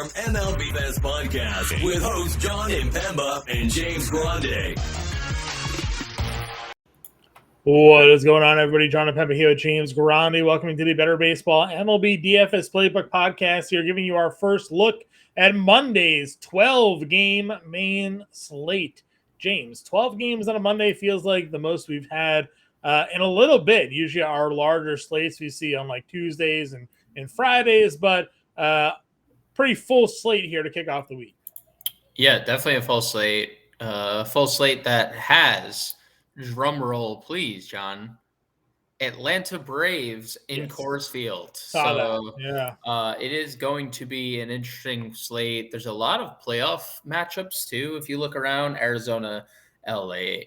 Farm MLB DFS podcast with hosts Jon Impemba and James Grande. What is going on, everybody? Jon Impemba here with James Grande. Welcome to the Better Baseball MLB DFS Playbook podcast. Here, giving you our first look at Monday's 12-game main slate. James, 12 games on a Monday feels like the most we've had in a little bit. Usually our larger slates we see on like Tuesdays and Fridays, but pretty full slate here to kick off the week. Yeah, definitely a full slate. Full slate that has, drum roll please, John, Atlanta Braves in Coors Field. It is going to be an interesting slate. There's a lot of playoff matchups too. If you look around, Arizona, LA,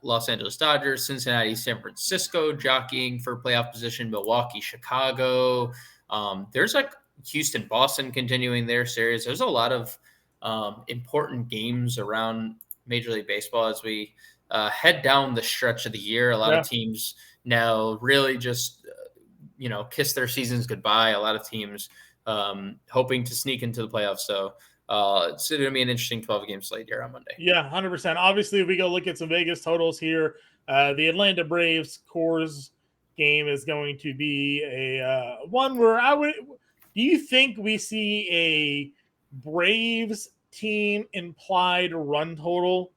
Los Angeles Dodgers, Cincinnati, San Francisco jockeying for playoff position, Milwaukee, Chicago. There's like Houston, Boston continuing their series. There's a lot of important games around Major League Baseball as we head down the stretch of the year. A lot of teams now really just, kiss their seasons goodbye. A lot of teams hoping to sneak into the playoffs. So it's going to be an interesting 12-game slate here on Monday. Yeah, 100%. Obviously, if we go look at some Vegas totals here, the Atlanta Braves Coors game is going to be a one where do you think we see a Braves team implied run total?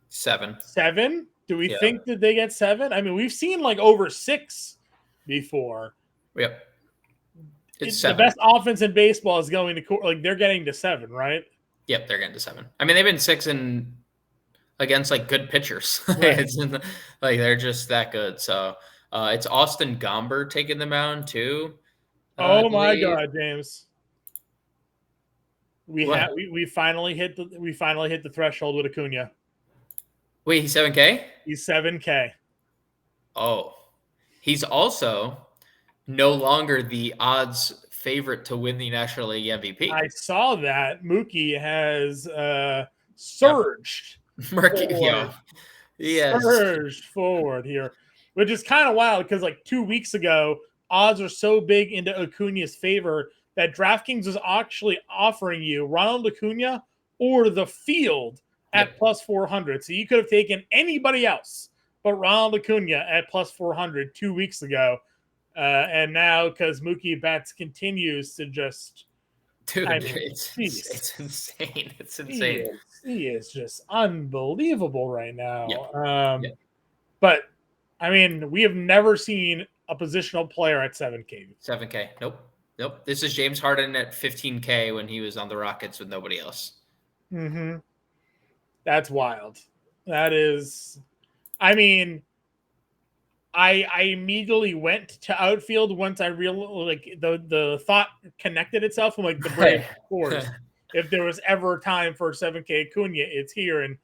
7. Do we think that they get 7? I mean, we've seen like over 6 before. Yep. It's the best offense in baseball is going to like they're getting to 7, right? Yep, they're getting to 7. I mean, they've been 6 against like good pitchers. Right. They're just that good. So it's Austin Gomber taking the mound too. Oh my God, James! We finally hit the threshold with Acuna. Wait, he's 7K? He's 7K. Oh, he's also no longer the odds favorite to win the National League MVP. I saw that Mookie has surged. Surged forward here, which is kind of wild because like 2 weeks ago, odds are so big into Acuna's favor that DraftKings is actually offering you Ronald Acuna or the field at plus 400. So you could have taken anybody else but Ronald Acuna at plus 400 2 weeks ago. And now, because Mookie Betts continues to just... Dude, it's insane. It's insane. He is just unbelievable right now. Yep. But, I mean, we have never seen a positional player at 7K. 7K. Nope. This is James Harden at 15K when he was on the Rockets with nobody else. Mm-hmm. That's wild. That is... I mean... I immediately went to outfield once I realized like the thought connected itself. I'm like the Braves, of course. If there was ever a time for 7K Acuna, it's here, and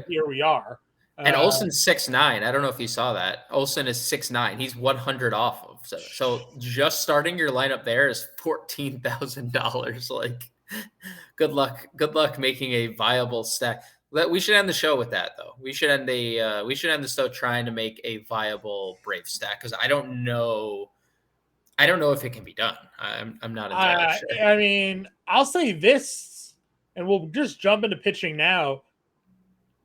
here we are. And Olsen's 6'9". I don't know if you saw that. Olsen is 6'9". He's 100 off of. So just starting your lineup there is $14,000. Like, good luck making a viable stack. We should end the show with that, though. We should end the show trying to make a viable Brave stack because I don't know if it can be done. I'm not entirely sure. I mean, I'll say this, and we'll just jump into pitching now.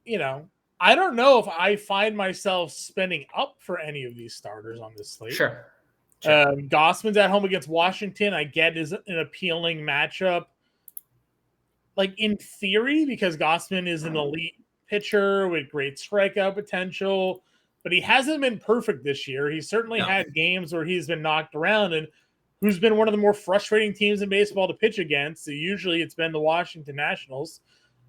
I don't know if I find myself spending up for any of these starters on this slate. Sure. Gossman's at home against Washington. I get is an appealing matchup. Like in theory, because Gossman is an elite pitcher with great strikeout potential, but he hasn't been perfect this year. He certainly had games where he's been knocked around, and who's been one of the more frustrating teams in baseball to pitch against. So usually it's been the Washington Nationals.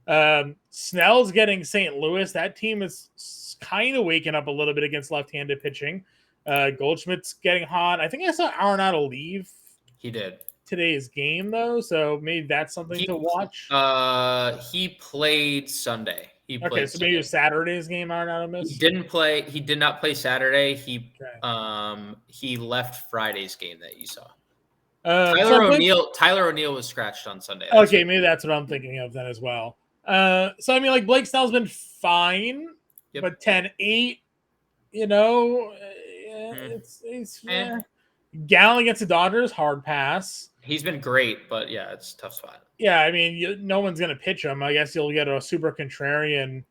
Snell's getting St. Louis. That team is kind of waking up a little bit against left-handed pitching. Goldschmidt's getting hot. I think I saw Arenado leave. He did. Today's game though, so maybe that's something to watch. He played Sunday. So maybe it was Saturday's game. Arenado missed. He didn't play. He did not play Saturday. He left Friday's game that you saw. Tyler O'Neill was scratched on Sunday. Okay, maybe that's what I'm thinking of then as well. So I mean, like Blake Snell's been fine, but 10-8, it's Gallen against the Dodgers, hard pass. He's been great, but yeah, it's a tough spot. Yeah, I mean, no one's going to pitch him. I guess you'll get a super contrarian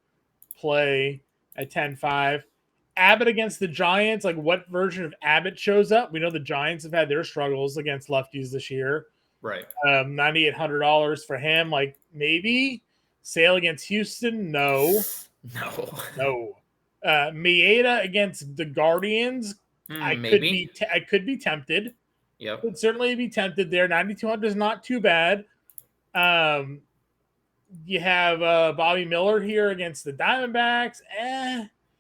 play at 10-5. Abbott against the Giants, like what version of Abbott shows up? We know the Giants have had their struggles against lefties this year. Right. $9,800 for him. Like maybe Sale against Houston. No. Maeda against the Guardians. I could be tempted. Yep. Could certainly be tempted there. 9,200 is not too bad. You have Bobby Miller here against the Diamondbacks.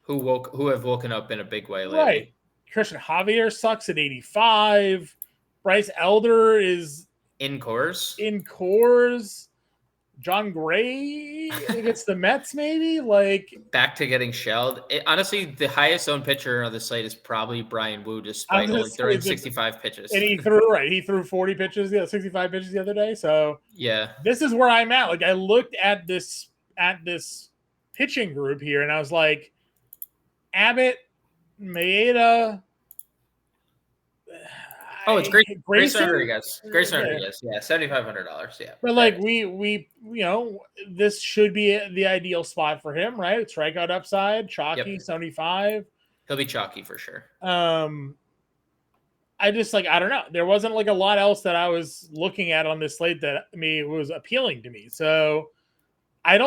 Who have woken up in a big way lately. Right. Christian Javier sucks at 85. Bryce Elder is in Coors. John Gray against the Mets, maybe? Like back to getting shelled. Honestly, the highest owned pitcher on the slate is probably Brian Wu, despite only throwing 65 pitches. And he threw 40 pitches, 65 pitches the other day. So yeah, this is where I'm at. Like I looked at this pitching group here, and I was like, Abbott, Maeda. Oh, it's great. Grayson Rodriguez. Yeah, $7,500. Yeah. But like we this should be the ideal spot for him, right? Strikeout upside, chalky, 75. He'll be chalky for sure. I just I don't know. There wasn't like a lot else that I was looking at on this slate that was appealing to me. So I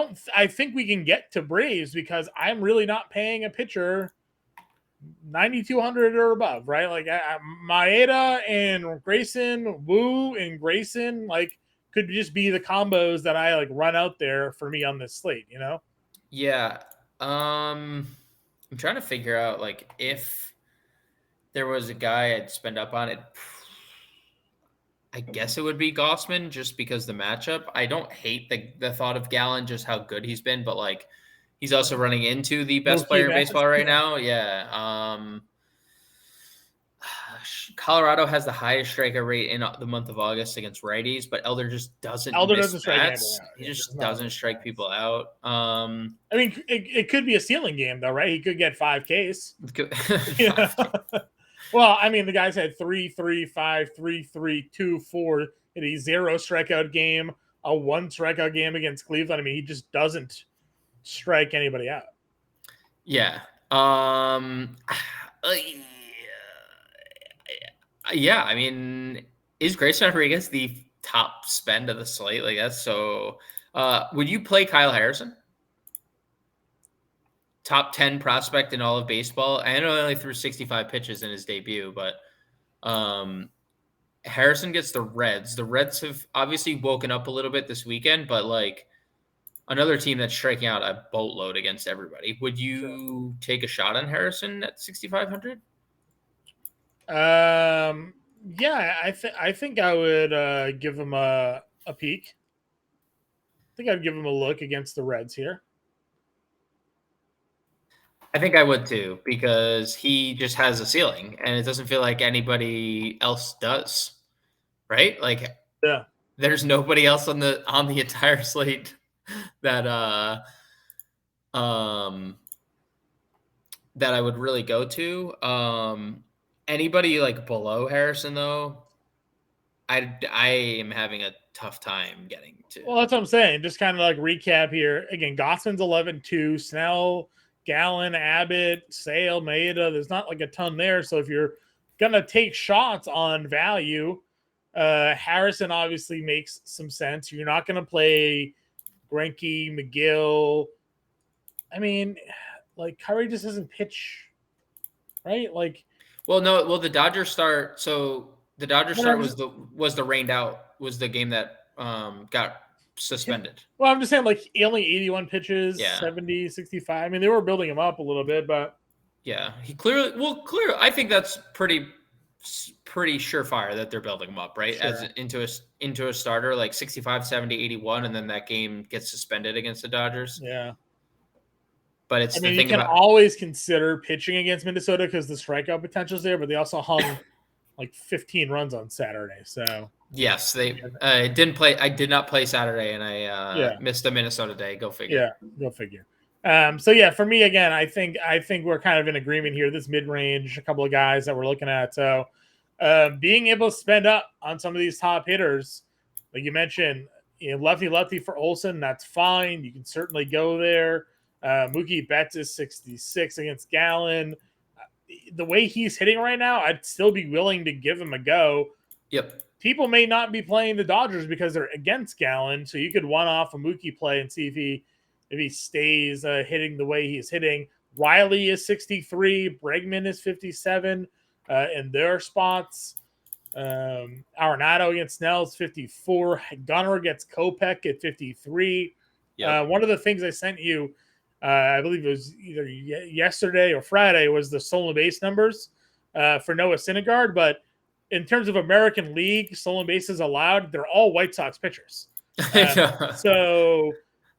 think we can get to Braves because I'm really not paying a pitcher 9,200 or above, right? Like Maeda and Grayson, Wu and Grayson, like could just be the combos that I like run out there for me on this slate, Yeah. I'm trying to figure out like if there was a guy I'd spend up on it. I guess it would be Gausman just because the matchup. I don't hate the thought of Gallen, just how good he's been, but like he's also running into the best player in baseball right now. Yeah. Colorado has the highest strikeout rate in the month of August against righties, but Elder just doesn't. Strike he just doesn't strike people out. I mean, it could be a ceiling game though, right? He could get 5Ks. Well, I mean, the guys had 3-3, 5-3, 3-2, 4 in a 0 strikeout game, a 1 strikeout game against Cleveland. I mean, he just doesn't strike anybody out. Yeah. Yeah. I mean, is Grayson Rodriguez the top spend of the slate? Like that's so. Would you play Kyle Harrison? Top 10 prospect in all of baseball. I know he only threw 65 pitches in his debut, but Harrison gets the Reds. The Reds have obviously woken up a little bit this weekend, but like another team that's striking out a boatload against everybody. Would you take a shot on Harrison at 6,500? Yeah, I think I would give him a peek. I think I'd give him a look against the Reds here. I think I would too, because he just has a ceiling and it doesn't feel like anybody else does. Right? Like there's nobody else on the entire slate that that I would really go to. Anybody like below Harrison though, I am having a tough time getting to. Well, that's what I'm saying. Just kind of like recap here. Again, Gossman's 11-2, Snell, Gallen, Abbott, Sale, Maeda. There's not like a ton there. So if you're gonna take shots on value, Harrison obviously makes some sense. You're not gonna play Greinke, McGill. I mean, like Curry just doesn't pitch, right? Like, the Dodgers start. So the Dodgers start was the rained out was the game that got suspended. Well, I'm just saying, like, only 81 pitches, 70, 65. I mean, they were building him up a little bit, but yeah, he clearly. I think that's pretty surefire that they're building him up, right? Sure. As into a starter, like 65, 70, 81, and then that game gets suspended against the Dodgers. Yeah. But it's the thing you can always consider pitching against Minnesota because the strikeout potential is there, but they also hung like 15 runs on Saturday. So yes, they didn't play. I did not play Saturday, and I missed the Minnesota day. Go figure. Yeah, go figure. So yeah, for me again, I think we're kind of in agreement here. This mid range, a couple of guys that we're looking at. So being able to spend up on some of these top hitters, like you mentioned, lefty for Olsen, that's fine. You can certainly go there. Mookie Betts is 66 against Gallen. The way he's hitting right now, I'd still be willing to give him a go. Yep. People may not be playing the Dodgers because they're against Gallen, so you could one off a Mookie play and see if he stays hitting the way he's hitting. Riley is 63, Bregman is 57 in their spots. Arenado against Snell is 54. Gunnar gets Kopech at 53. Yep. One of the things I sent you, I believe it was either yesterday or Friday, was the stolen base numbers for Noah Syndergaard. But in terms of American League, stolen bases allowed, they're all White Sox pitchers. So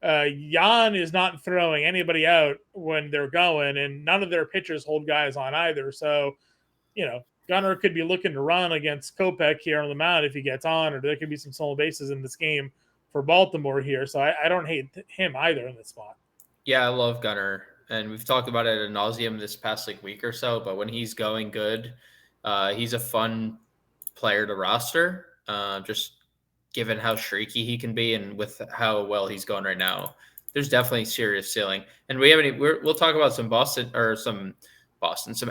Jan is not throwing anybody out when they're going, and none of their pitchers hold guys on either. So, Gunnar could be looking to run against Kopech here on the mound if he gets on, or there could be some stolen bases in this game for Baltimore here. So I don't hate him either in this spot. Yeah, I love Gunnar, and we've talked about it ad nauseum this past week or so. But when he's going good, he's a fun player to roster. Just given how streaky he can be, and with how well he's going right now, there's definitely serious ceiling. And we'll talk about some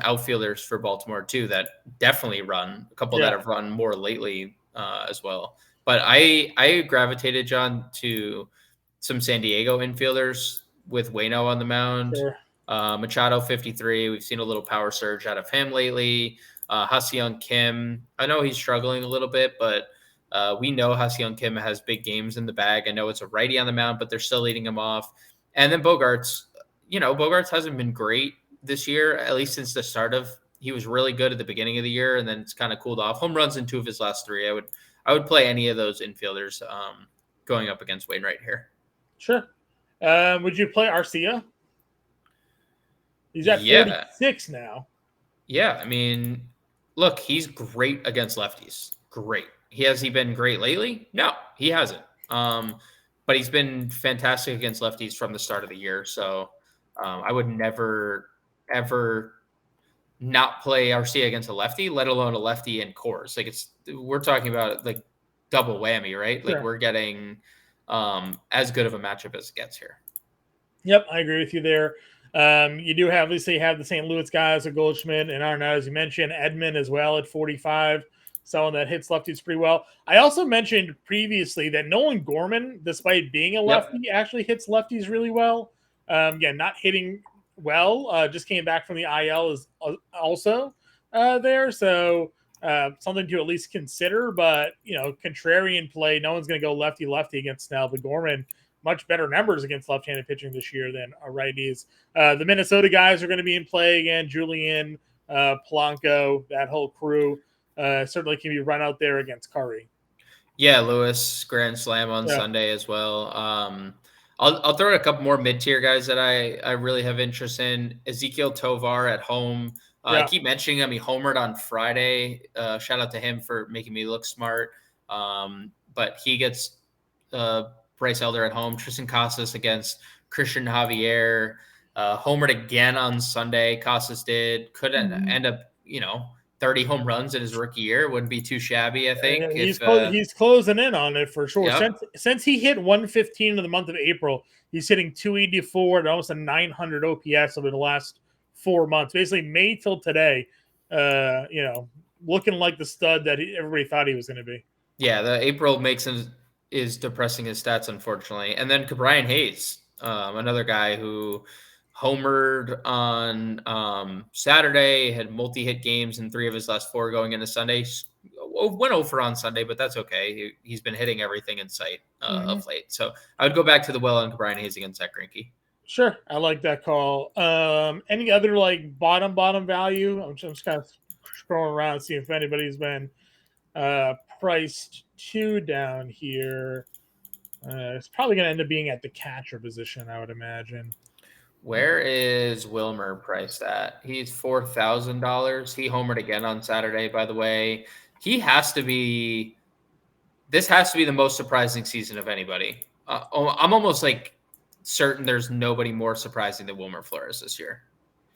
outfielders for Baltimore too that definitely run. A couple that have run more lately as well. But I gravitated, John, to some San Diego infielders with Waino on the mound. Sure. Machado 53. We've seen a little power surge out of him lately. Ha-Seong Kim. I know he's struggling a little bit, but we know Ha-Seong Kim has big games in the bag. I know it's a righty on the mound, but they're still leading him off. And then Bogarts. Bogarts hasn't been great this year, at least since the start of. He was really good at the beginning of the year, and then it's kind of cooled off. Home runs in 2 of his last 3. I would play any of those infielders going up against Wainwright here. Sure. Would you play Arcia? He's at 46 now. Yeah, I mean, look, he's great against lefties. Great. Has he been great lately? No, he hasn't. But he's been fantastic against lefties from the start of the year. So I would never, ever not play Arcia against a lefty, let alone a lefty in Coors. We're talking about double whammy, right? Sure. We're getting as good of a matchup as it gets here. Yep, I agree with you there. You do obviously have the St. Louis guys, Goldschmidt and Arenado, as you mentioned, Edman as well at 45, someone that hits lefties pretty well. I also mentioned previously that Nolan Gorman, despite being a lefty, actually hits lefties really well. Not hitting well, just came back from the IL is also there. So something to at least consider, but contrarian play. No one's going to go lefty against Snell, but Gorman, much better numbers against left-handed pitching this year than righties. The Minnesota guys are going to be in play again. Julian, Polanco, that whole crew certainly can be run out there against Curry. Yeah, Lewis, grand slam on Sunday as well. I'll throw in a couple more mid-tier guys that I really have interest in. Ezekiel Tovar at home. I keep mentioning him. He homered on Friday. Shout out to him for making me look smart. But he gets Bryce Elder at home. Tristan Casas against Christian Javier. Homered again on Sunday. Casas did. Could end up, 30 home runs in his rookie year. Wouldn't be too shabby, I think. He's closing in on it for sure. Yep. Since he hit 115 in the month of April, he's hitting 284 and almost a 900 OPS over the last 4 months. Basically, May till today, looking like the stud that everybody thought he was going to be. Yeah, the April is depressing his stats, unfortunately. And then Brian Hayes, another guy who homered on Saturday, had multi-hit games in 3 of his last 4 going into Sunday. Went over on Sunday, but that's okay. He's been hitting everything in sight of late. So I would go back to the well on Brian Hayes against Zach Greinke. Sure, I like that call. Any other bottom value? I'm just kind of scrolling around and see if anybody's been priced too down here. It's probably going to end up being at the catcher position, I would imagine. Where is Wilmer priced at? He's $4,000. He homered again on Saturday, by the way. This has to be the most surprising season of anybody. I'm almost certain there's nobody more surprising than Wilmer Flores this year.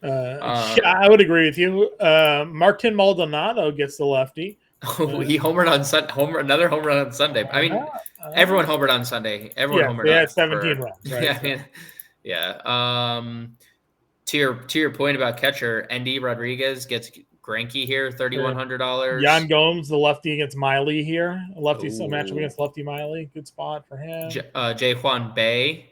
Uh, Yeah, I would agree with you. Martin Maldonado gets the lefty. he homered on another home run on Sunday. I mean, everyone homered on Sunday. Everyone yeah, homered they on had 17 runs, right? Yeah, I mean, yeah. To your point about catcher, Endy Rodriguez gets Greinke here, $3,100. Yan Gomes, the lefty against Miley here. A matchup against lefty Miley. Good spot for him. Jay Juan Bay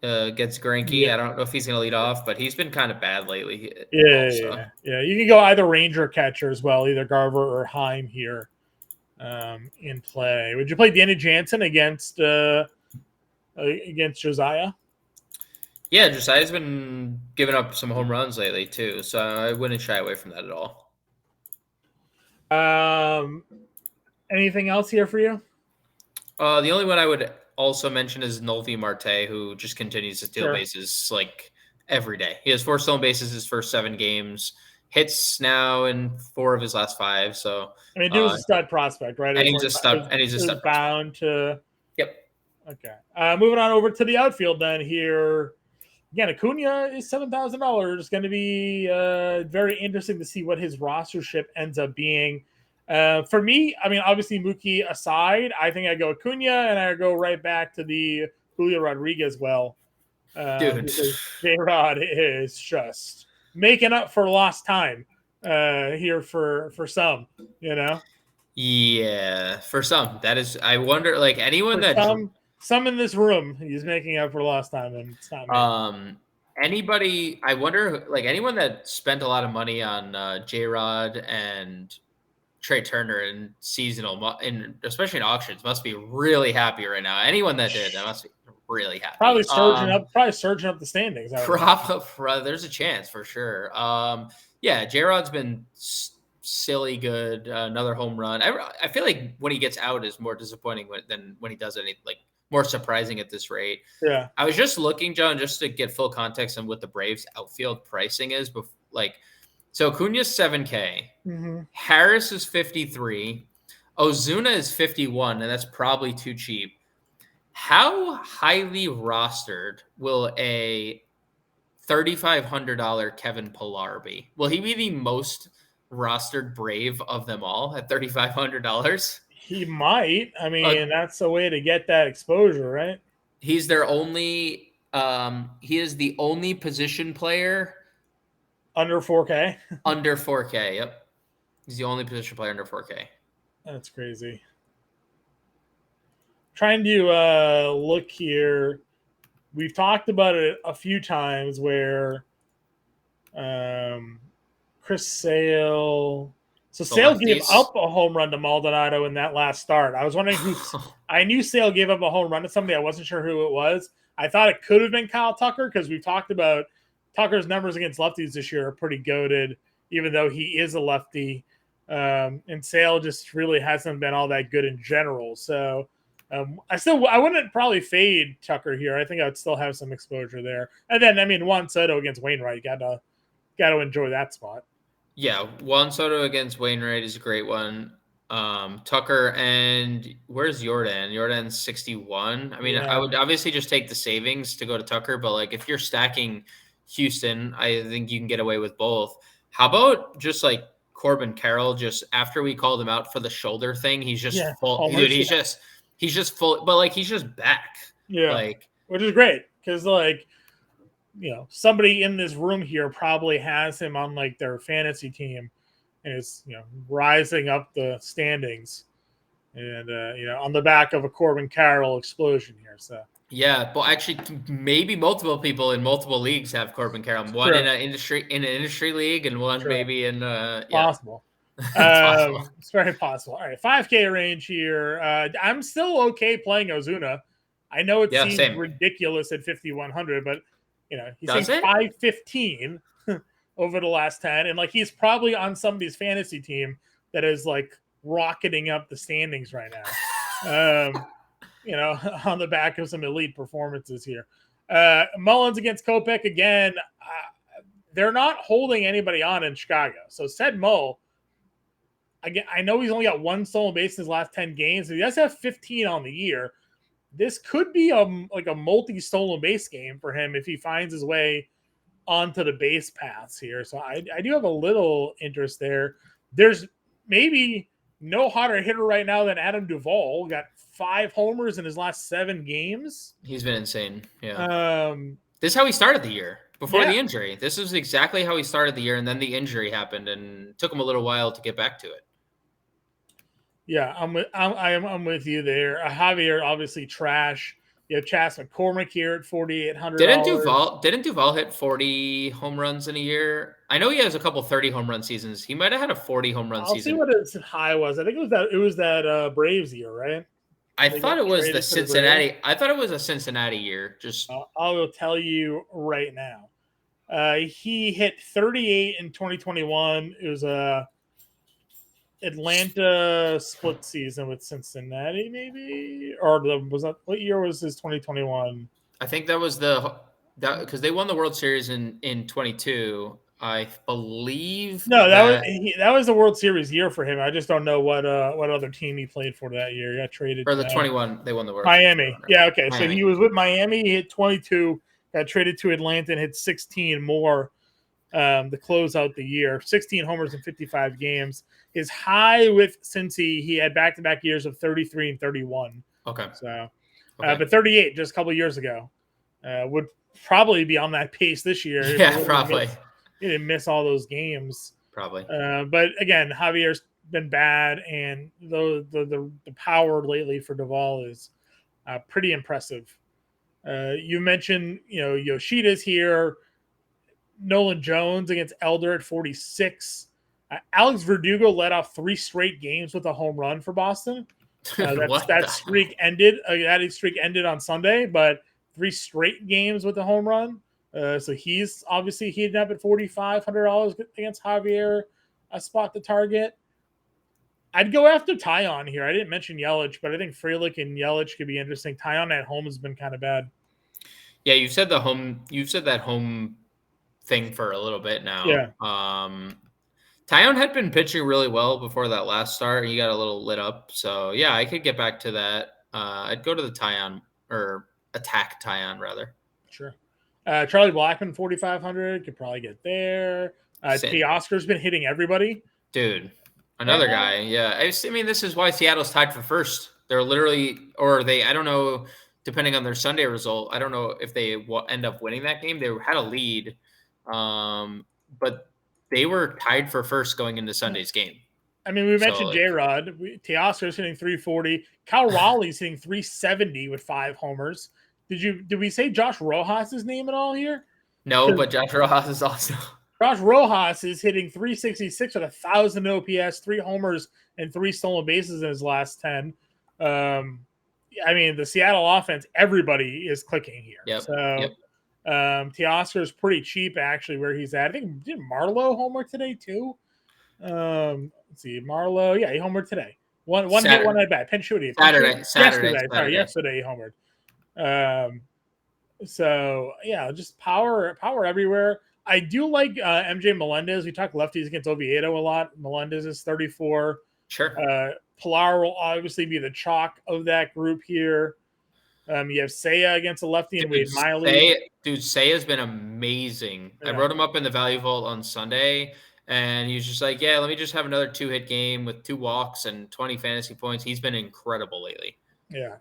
gets Greinke. Yeah. I don't know if he's going to lead off, but he's been kind of bad lately. Yeah. You can go either Ranger catcher as well, either Garver or Heim here in play. Would you play Danny Jansen against Josiah? Yeah, Josiah's been giving up some home runs lately too, so I wouldn't shy away from that at all. Anything else here for you? The only one I would also mention is Noelvi Marte, who just continues to steal bases like every day. He has 4 stolen bases his first 7 games, hits now in 4 of his last 5. So I mean, dude was a stud prospect, right? And he's a stud. Bound to. Yep. Okay. Moving on over to the outfield then here. Again, Acuna is $7,000. It's going to be very interesting to see what his rostership ends up being. For me, I mean, obviously Mookie aside, I think I go Acuna and I go right back to the Julio Rodriguez well. Dude, J-Rod is just making up for lost time here for some, you know? Yeah, for some. That is, I wonder, like anyone that some in this room, he's making up for lost time, and it's not me. Anybody, I wonder, like anyone that spent a lot of money on J-Rod and Trey Turner in seasonal, and especially in auctions, must be really happy right now. Anyone that did, that must be really happy. Probably surging up the standings. There's a chance for sure. Yeah, J-Rod's been silly good. Another home run. I feel like when he gets out is more disappointing than when he does it. Like more surprising at this rate. Yeah. I was just looking, John, just to get full context on what the Braves outfield pricing is. So Acuna's $7K. Mm-hmm. Harris is 53. Ozuna is 51, and that's probably too cheap. How highly rostered will a $3,500 Kevin Pillar be? Will he be the most rostered Brave of them all at $3,500? He might. I mean, that's a way to get that exposure, right? He's their only. He is the only position player under 4K. Under 4K. Yep, he's the only position player under 4K. That's crazy. Trying to look here. We've talked about it a few times where Chris Sale. So Sale gave up a home run to Maldonado in that last start. I was wondering who. I knew Sale gave up a home run to somebody. I wasn't sure who it was. I thought it could have been Kyle Tucker because we've talked about Tucker's numbers against lefties this year are pretty goated, even though he is a lefty. And Sale just really hasn't been all that good in general. So I wouldn't probably fade Tucker here. I think I'd still have some exposure there. And then, I mean, Juan Soto against Wainwright, got to enjoy that spot. Yeah, Juan Soto against Wainwright is a great one. Tucker and where's Jordan? Jordan's 61. I mean, I would obviously just take the savings to go to Tucker, but like if you're stacking Houston, I think you can get away with both. How about just like Corbin Carroll? Just after we called him out for the shoulder thing, he's just full. Dude, he's just full, but like he's just back. Yeah, like which is great because like. Somebody in this room here probably has him on like their fantasy team and is, rising up the standings and, on the back of a Corbin Carroll explosion here. So, yeah, but actually maybe multiple people in multiple leagues have Corbin Carroll. One in an industry league and one maybe in, possible. Possible. It's very possible. All right. 5K range here. I'm still okay playing Ozuna. I know it seems ridiculous at 5,100, but he's saying 515 over the last 10. And like, he's probably on somebody's fantasy team that is like rocketing up the standings right now, on the back of some elite performances here. Mullins against Kopech again. They're not holding anybody on in Chicago. So said Mo, again, I know he's only got 1 stolen base in his last 10 games. He does have 15 on the year. This could be a multi-stolen base game for him if he finds his way onto the base paths here. So I do have a little interest there. There's maybe no hotter hitter right now than Adam Duvall. Got 5 homers in his last 7 games. He's been insane. Yeah. This is how he started the year before the injury. This is exactly how he started the year, and then the injury happened, and it took him a little while to get back to it. Yeah, I'm with you there. Javier obviously trash. You have Chas McCormick here at $4,800. Didn't Duvall hit 40 home runs in a year? I know he has a couple 30 home run seasons. He might have had a 40 home run season. I'll see what his high was. I think it was that Braves year, right? I thought it was the Cincinnati. I thought it was a Cincinnati year. Just I will tell you right now. He hit 38 in 2021. It was a Atlanta split season with Cincinnati, maybe, or was that what year was his 2021? I think that was because they won the World Series in 22. I believe. No, that was the World Series year for him. I just don't know what other team he played for that year. He got traded for the 21. They won the World Miami. Series. Yeah, okay. Miami. So he was with Miami. He hit 22. Got traded to Atlanta and hit 16 more to close out the year. 16 homers in 55 games. His high with Cincy, he had back-to-back years of 33 and 31. Okay. So, but 38 just a couple of years ago would probably be on that pace this year. Yeah, probably. He didn't miss all those games. Probably. But again, Javier's been bad, and the power lately for Duvall is pretty impressive. You mentioned, Yoshida's here. Nolan Jones against Elder at 46. Alex Verdugo led off 3 straight games with a home run for Boston. That streak ended. That streak ended on Sunday, but 3 straight games with a home run. So he's obviously heated up at $4,500 against Javier. A spot to target. I'd go after Tyon here. I didn't mention Yelich, but I think Frelick and Yelich could be interesting. Tyon at home has been kind of bad. Yeah, you've said that home thing for a little bit now. Yeah. Tyon had been pitching really well before that last start, and he got a little lit up. So yeah, I could get back to that. I'd go to the Tyon, or attack Tyon rather. Sure. Charlie Blackmon, 4,500, could probably get there. Teoscar's been hitting everybody. Dude, another guy. Yeah. I mean, this is why Seattle's tied for first. They're literally, I don't know, depending on their Sunday result, I don't know if they end up winning that game. They had a lead, but they were tied for first going into Sunday's game. I mean, we mentioned J-Rod. Teoscar's hitting 340. Kyle Raleigh's hitting 370 with 5 homers. Did we say Josh Rojas' name at all here? No, but Josh Rojas is also. Josh Rojas is hitting 366 with 1,000 OPS, 3 homers, and 3 stolen bases in his last 10. I mean, the Seattle offense, everybody is clicking here. Yep. So Teoscar is pretty cheap, actually, where he's at. I think, did Marlowe homer today, too? Let's see. Marlowe, yeah, he homered today. One hit, one at bat. Penn-Shooty. Yesterday he homered. So yeah, just power everywhere. I do like MJ Melendez. We talk lefties against Oviedo a lot. Melendez is 34. Sure. Pilar will obviously be the chalk of that group here. You have Seiya against a lefty and Wade Miley. Seiya's been amazing. Yeah. I wrote him up in the value vault on Sunday, and he was just like, yeah, let me just have another 2-hit game with 2 walks and 20 fantasy points. He's been incredible lately. Yeah.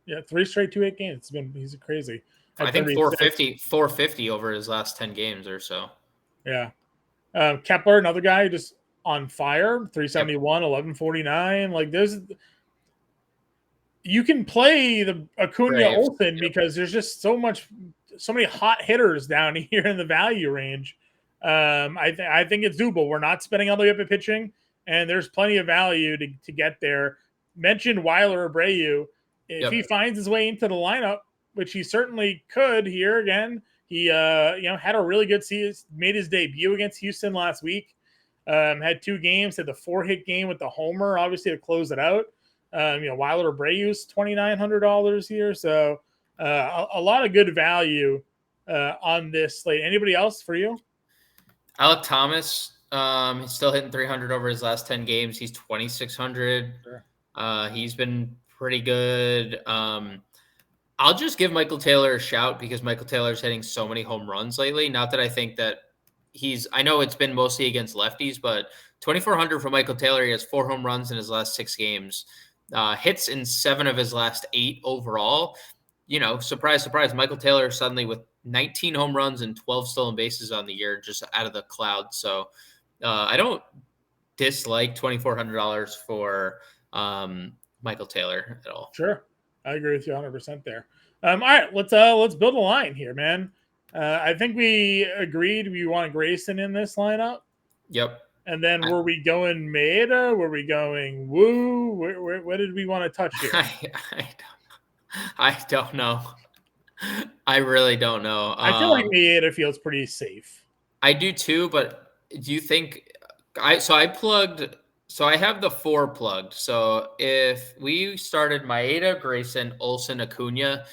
Yeah, 3 straight 2-hit games. He's crazy. I think 450 over his last 10 games or so. Yeah. Kepler, another guy just on fire, 371, 1149. Like you can play the Acuna Olsen because there's just so many hot hitters down here in the value range. I think it's doable. We're not spending all the way up at pitching, and there's plenty of value to get there. Mentioned Weiler Abreu. If he finds his way into the lineup, which he certainly could here again, he had a really good season, made his debut against Houston last week, had 2 games, had the 4-hit game with the homer, obviously to close it out. Weiler Abreu's $2,900 here, so a lot of good value on this slate. Anybody else for you? Alec Thomas, he's still hitting 300 over his last 10 games. He's 2,600. Sure. He's been pretty good. I'll just give Michael Taylor a shout because Michael Taylor's hitting so many home runs lately. Not that I think that I know it's been mostly against lefties, but 2,400 for Michael Taylor. He has 4 home runs in his last 6 games, hits in 7 of his last 8 overall. Surprise, surprise. Michael Taylor suddenly with 19 home runs and 12 stolen bases on the year, just out of the cloud. So I don't dislike $2,400 for Michael Taylor at all. Sure. I agree with you 100% there. All right, let's build a line here, man. I think we agreed we want Grayson in this lineup. Yep. And then were we going Maeda? Were we going Woo? What did we want to touch here? I don't know. I really don't know. I feel like Maeda feels pretty safe. I do too, but do you think I have the 4 plugged. So if we started Maeda, Grayson, Olsen, Acuna,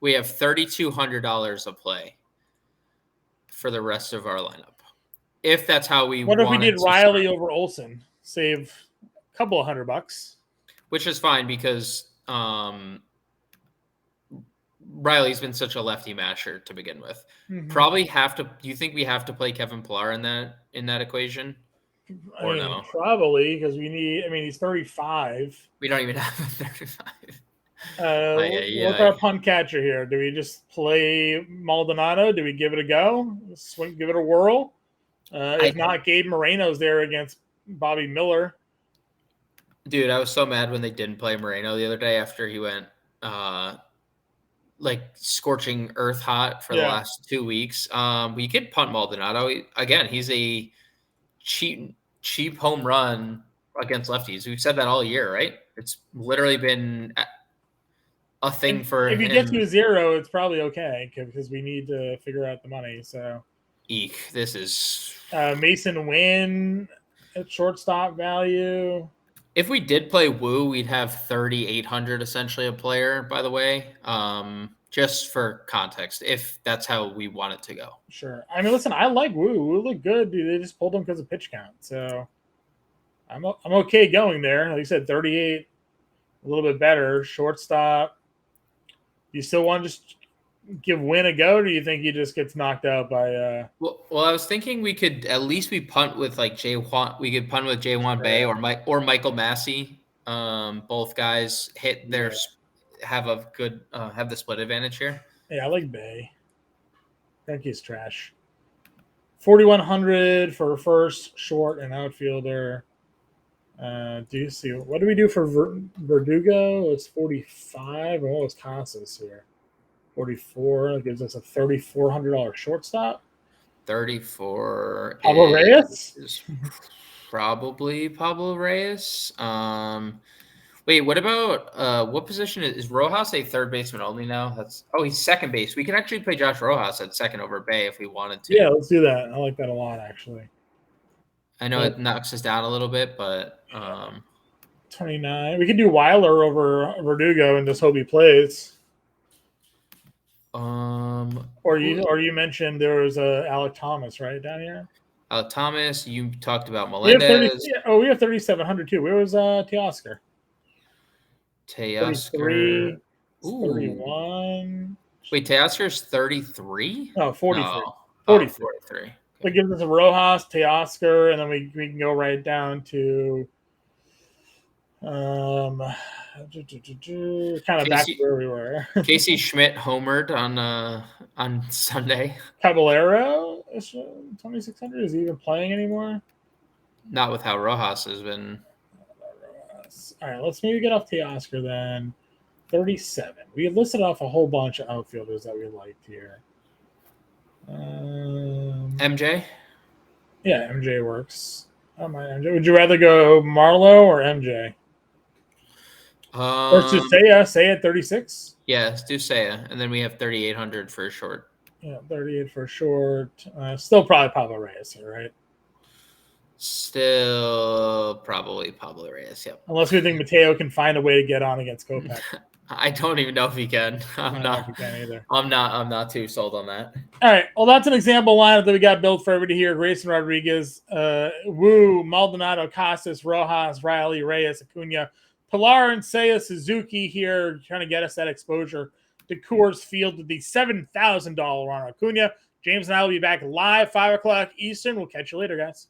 we have $3,200 to play for the rest of our lineup. If that's how we What if we did Riley over Olsen? Save a couple of $100. Which is fine because Riley's been such a lefty masher to begin with. Mm-hmm. Probably do you think we have to play Kevin Pillar in that equation? Or no? Probably, because he's 35. We don't even have a 35. What's our punt catcher here? Do we just play Maldonado? Do we give it a go? Give it a whirl? If not, Gabe Moreno's there against Bobby Miller. Dude, I was so mad when they didn't play Moreno the other day after he went scorching earth hot for the last 2 weeks. We could punt Maldonado. Again, he's a cheap home run against lefties. We've said that all year, right? It's literally been a thing for him. If you get to a 0, it's probably okay because we need to figure out the money. So, eek, this is Mason Wynn at shortstop value. If we did play Woo, we'd have 3,800 essentially a player. By the way, just for context, if that's how we want it to go. Sure. Listen, I like Woo. Woo look good, dude. They just pulled him because of pitch count. So I'm okay going there. Like you said, 38, a little bit better. Shortstop. Do you still want to just give Wynn a go, or do you think he just gets knocked out by Well, I was thinking we could at least punt with we could punt with Jaywan Bay or Michael Massey. Both guys hit their have a good have the split advantage here. Yeah, I like Bay. I think he's trash. 4,100 for first, short, and outfielder. Do you see what do we do for Verdugo? It's 45. What was Casas here? 44. That gives us a $3,400 shortstop. 34. Pablo Reyes is probably Pablo Reyes. Wait, what about what position is Rojas a third baseman only now? He's second base. We can actually play Josh Rojas at second over Bay if we wanted to. Yeah, let's do that. I like that a lot, actually. I know it knocks us down a little bit, but 29. We could do Weiler over Verdugo and just hope he plays. Or you mentioned there was Alec Thomas right down here. Alec Thomas. You talked about Melendez. We have 3,700 too. Where was Teoscar? Teoscar. 31. Wait, Teoscar's 33? No, 43. No. 43. Okay. That gives us a Rojas, Teoscar, and then we can go right down to kind of back to where we were. Casey Schmidt homered on Sunday. Caballero is 2,600. Is he even playing anymore? Not with how Rojas has been. All right, let's maybe get off Teoscar then. 37. We listed off a whole bunch of outfielders that we liked here. MJ? Yeah, MJ works. I don't mind MJ. Would you rather go Marlowe or MJ? Or just Seiya at 36? Yeah, let's do Seiya. And then we have 3,800 for a short. Yeah, 38 for a short. Still probably Pablo Reyes here, right? Still probably Pablo Reyes, yep. Unless we think Mateo can find a way to get on against Kopech. I don't even know if he can. I'm not either. I'm not too sold on that. All right. Well, that's an example lineup that we got built for everybody here. Grayson Rodriguez, Woo, Maldonado, Casas, Rojas, Riley, Reyes, Acuna, Pilar, and Seiya Suzuki here trying to get us that exposure to Coors Field with the $7,000 Ronald Acuna. James and I will be back live 5 o'clock Eastern. We'll catch you later, guys.